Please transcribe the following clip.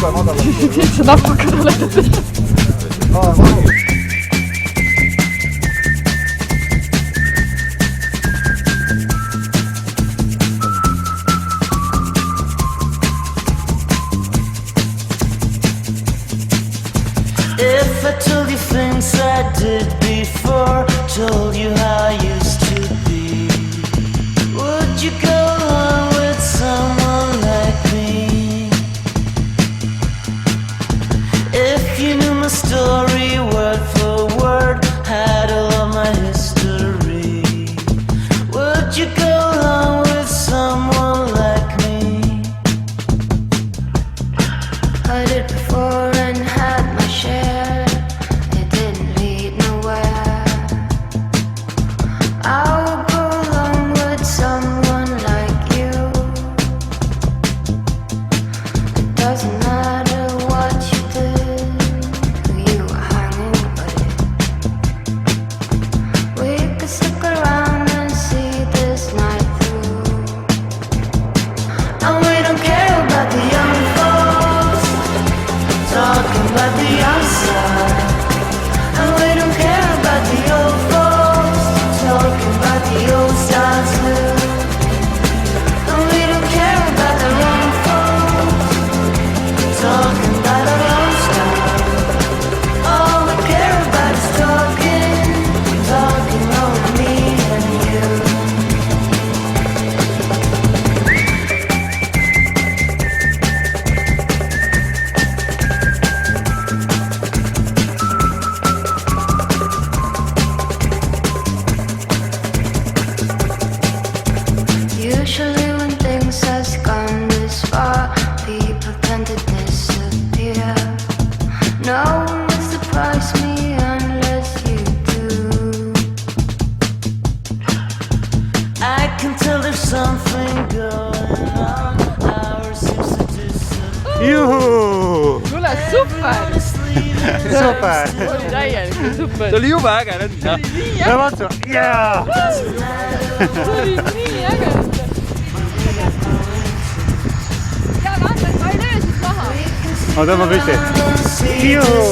jube madal. see napakad oled. If I told you things I did before, told you how I used to be, would you go along with someone like me? If you knew my story word for word, had all of my history, would you go along with someone like me? I did before and had my share. It didn't lead nowhere. I would go along with someone like you. It doesn't matter what you did, who you were hanging with. We could stick around and see this night through. And we don't care about the young folks talking about the outside, and we don't care about the old folks talking about the old styles too. And we don't care about the wrong folks talking about our own style. All we care about is talking over me and you. Usually when things has gone this far, people tend to disappear. No one will surprise me unless you do. I can tell there's something going on. Ours seems to disappear. Juhuu! kuule, super! Super! see oli täielikult super. see oli jube äge lend. ja vaata, jaa! see oli nii äge. ja Andres, ma ei löö siit maha. ma tõmban püsti. Juhuu!